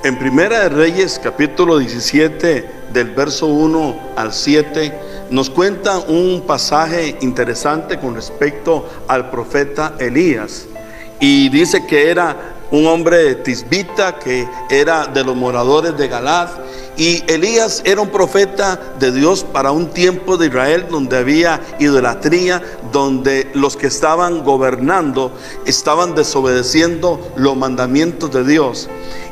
En Primera de Reyes, capítulo 17, del verso 1 al 7, nos cuenta un pasaje interesante con respecto al profeta Elías. Y dice que era un hombre tisbita, que era de los moradores de Galad. Y Elías era un profeta de Dios para un tiempo de Israel donde había idolatría, donde los que estaban gobernando estaban desobedeciendo los mandamientos de Dios.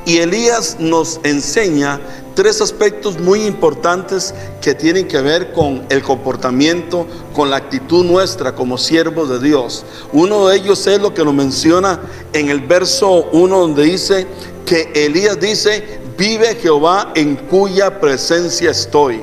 Y Elías nos enseña tres aspectos muy importantes que tienen que ver con el comportamiento, con la actitud nuestra como siervos de Dios. Uno de ellos es lo que nos menciona en el verso 1, donde dice que Elías dice: vive Jehová en cuya presencia estoy.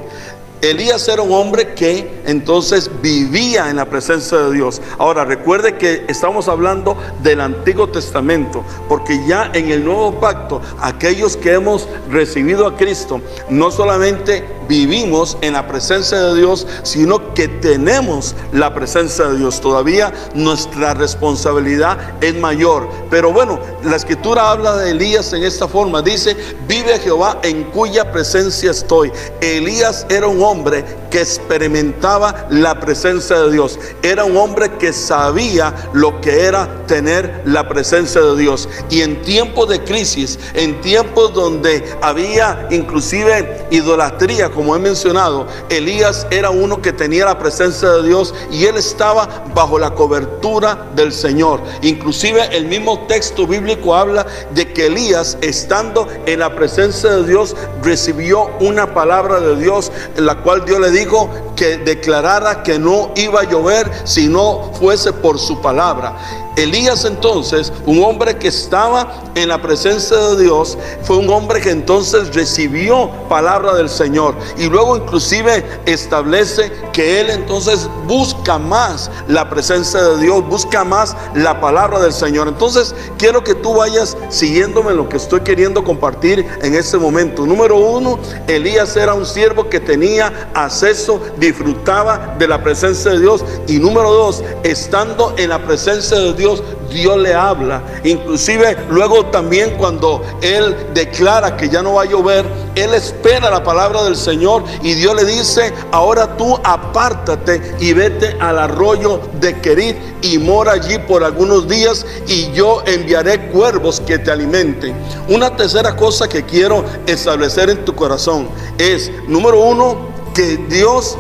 Elías era un hombre que entonces vivía en la presencia de Dios. Ahora recuerde que estamos hablando del Antiguo Testamento, porque ya en el Nuevo Pacto, aquellos que hemos recibido a Cristo, no solamente vivimos en la presencia de Dios, sino que tenemos la presencia de Dios. Todavía nuestra responsabilidad es mayor. Pero bueno, la Escritura habla de Elías en esta forma. Dice: vive Jehová en cuya presencia estoy. Elías era un hombre que experimentaba la presencia de Dios. Era un hombre que sabía lo que era tener la presencia de Dios. Y en tiempos de crisis, en tiempos donde había inclusive idolatría, como he mencionado, Elías era uno que tenía la presencia de Dios y él estaba bajo la cobertura del Señor. Inclusive el mismo texto bíblico habla de que Elías, estando en la presencia de Dios, recibió una palabra de Dios, en la cual Dios le dijo que declarara que no iba a llover si no fuese por su palabra. Elías entonces, un hombre que estaba en la presencia de Dios, fue un hombre que entonces recibió palabra del Señor, y luego inclusive establece que él entonces busca más la presencia de Dios, busca más la palabra del Señor. Entonces quiero que tú vayas siguiéndome en lo que estoy queriendo compartir en este momento. Número uno, Elías era un siervo que tenía acceso, disfrutaba de la presencia de Dios. Y número dos, estando en la presencia de Dios, Dios le habla. Inclusive luego también cuando él declara que ya no va a llover, él espera la palabra del Señor y Dios le dice: ahora tú apártate y vete al arroyo de Querit y mora allí por algunos días, y yo enviaré cuervos que te alimenten. Una tercera cosa que quiero establecer en tu corazón es, número uno, que Dios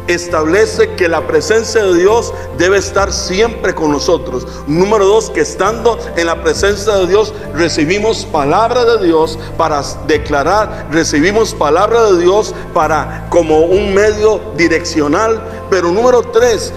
establece que la presencia de Dios debe estar siempre con nosotros. Número dos, que estando en la presencia de Dios recibimos palabra de Dios para declarar, recibimos palabra de Dios para como un medio direccional. Pero número tres,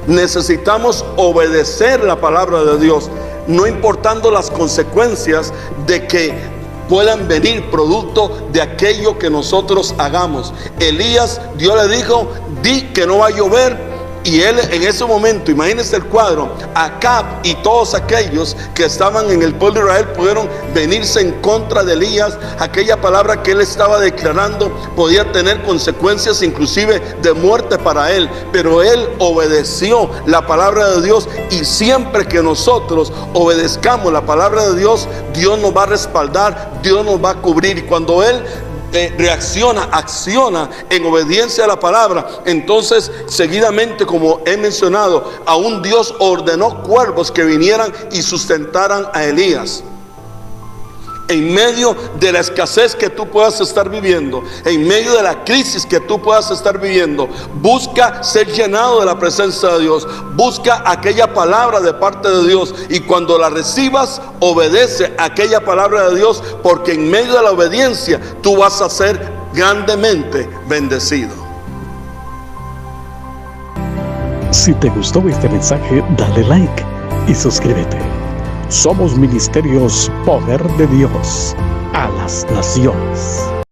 necesitamos obedecer la palabra de Dios, no importando las consecuencias de que puedan venir producto de aquello que nosotros hagamos. Elías, Dios le dijo: di que no va a llover. Y él en ese momento, imagínense el cuadro, Acab y todos aquellos que estaban en el pueblo de Israel pudieron venirse en contra de Elías. Aquella palabra que él estaba declarando podía tener consecuencias inclusive de muerte para él, pero él obedeció la palabra de Dios. Y siempre que nosotros obedezcamos la palabra de Dios, Dios nos va a respaldar, Dios nos va a cubrir. Y cuando él acciona en obediencia a la palabra, entonces seguidamente, como he mencionado, aún Dios ordenó cuervos que vinieran y sustentaran a Elías. En medio de la escasez que tú puedas estar viviendo, en medio de la crisis que tú puedas estar viviendo, busca ser llenado de la presencia de Dios. Busca aquella palabra de parte de Dios, y cuando la recibas, obedece aquella palabra de Dios, porque en medio de la obediencia tú vas a ser grandemente bendecido. Si te gustó este mensaje, dale like y suscríbete. Somos Ministerios Poder de Dios a las Naciones.